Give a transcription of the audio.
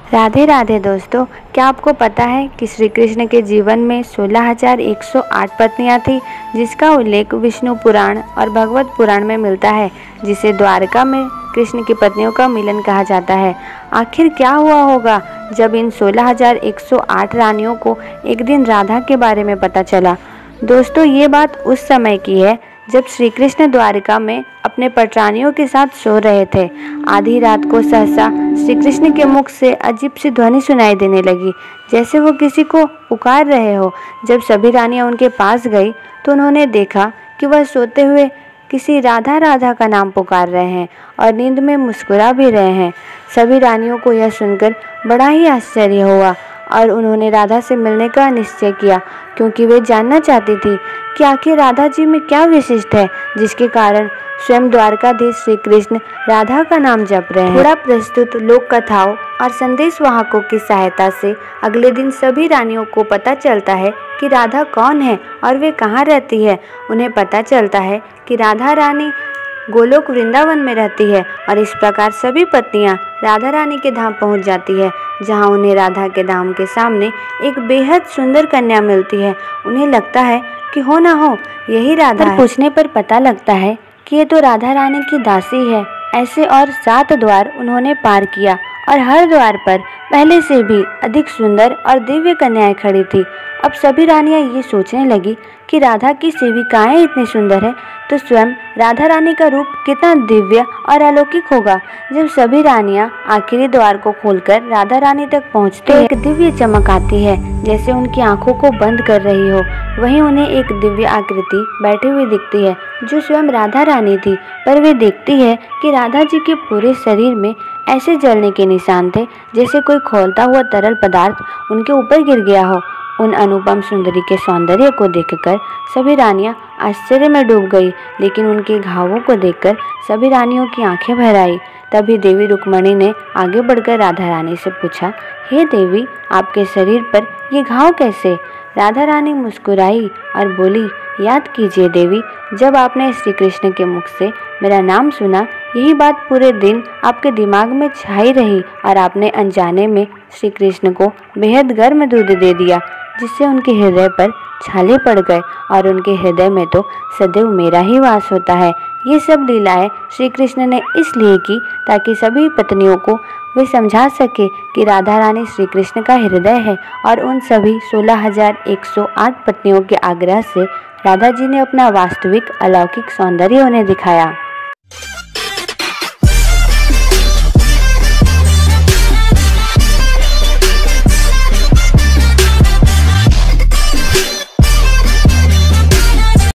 राधे राधे दोस्तों, क्या आपको पता है कि श्री कृष्ण के जीवन में 16,108 पत्नियां थी, जिसका उल्लेख विष्णु पुराण और भगवत पुराण में मिलता है, जिसे द्वारका में कृष्ण की पत्नियों का मिलन कहा जाता है। आखिर क्या हुआ होगा जब इन 16,108 रानियों को एक दिन राधा के बारे में पता चला। दोस्तों, ये बात उस समय की है जब श्री कृष्ण द्वारिका में अपने पटरानियों के साथ सो रहे थे। आधी रात को सहसा श्री कृष्ण के मुख से अजीब सी ध्वनि सुनाई देने लगी, जैसे वो किसी को पुकार रहे हो। जब सभी रानियां उनके पास गई तो उन्होंने देखा कि वह सोते हुए किसी राधा राधा का नाम पुकार रहे हैं और नींद में मुस्कुरा भी रहे हैं। सभी रानियों को यह सुनकर बड़ा ही आश्चर्य हुआ और उन्होंने राधा से मिलने का निश्चय किया, क्योंकि वे जानना चाहती थी कि आखिर राधा जी में क्या विशिष्ट है जिसके कारण स्वयं द्वारकाधीश श्री कृष्ण राधा का नाम जप रहे हैं। थोड़ा प्रस्तुत लोक कथाओं और संदेश वाहकों की सहायता से अगले दिन सभी रानियों को पता चलता है कि राधा कौन है और वे कहाँ रहती है। उन्हें पता चलता है कि राधा रानी गोलोक वृंदावन में रहती है और इस प्रकार सभी पत्नियां राधा रानी के धाम पहुंच जाती है, जहां उन्हें राधा के धाम के सामने एक बेहद सुंदर कन्या मिलती है। उन्हें लगता है कि हो ना हो यही राधा है। पूछने पर पता लगता है कि ये तो राधा रानी की दासी है। ऐसे और 7 द्वार उन्होंने पार किया और हर द्वार पर पहले से भी अधिक सुंदर और दिव्य कन्याएं खड़ी थी। अब सभी रानियां ये सोचने लगी कि राधा की सेविकाएं इतनी सुंदर है तो स्वयं राधा रानी का रूप कितना दिव्य और अलौकिक होगा। जब सभी रानियां आखिरी द्वार को खोलकर राधा रानी तक पहुंचते हैं, एक दिव्य चमक आती है, जैसे उनकी आंखों को बंद कर रही हो। वहीं उन्हें एक दिव्य आकृति बैठी हुई दिखती है जो स्वयं राधा रानी थी, पर वे देखती है कि राधा जी के पूरे शरीर में ऐसे जलने के निशान थे जैसे कोई खौलता हुआ तरल पदार्थ उनके ऊपर गिर गया हो। उन अनुपम सुंदरी के सौंदर्य को देखकर सभी रानियां आश्चर्य में डूब गई, लेकिन उनके घावों को देखकर सभी रानियों की आंखें भर आई। तभी देवी रुक्मणी ने आगे बढ़कर राधा रानी से पूछा, हे देवी, आपके शरीर पर ये घाव कैसे? राधा रानी मुस्कुराई और बोली, याद कीजिए देवी, जब आपने श्री कृष्ण के मुख से मेरा नाम सुना, यही बात पूरे दिन आपके दिमाग में छाई रही और आपने अनजाने में श्री कृष्ण को बेहद गर्म दूध दे दिया, जिससे उनके हृदय पर छाले पड़ गए और उनके हृदय में तो सदैव मेरा ही वास होता है। ये सब लीलाएं श्री कृष्ण ने इसलिए की ताकि सभी पत्नियों को वे समझा सके कि राधा रानी श्री कृष्ण का हृदय है। और उन सभी 16,108 पत्नियों के आग्रह से राधा जी ने अपना वास्तविक अलौकिक सौंदर्य उन्हें दिखाया।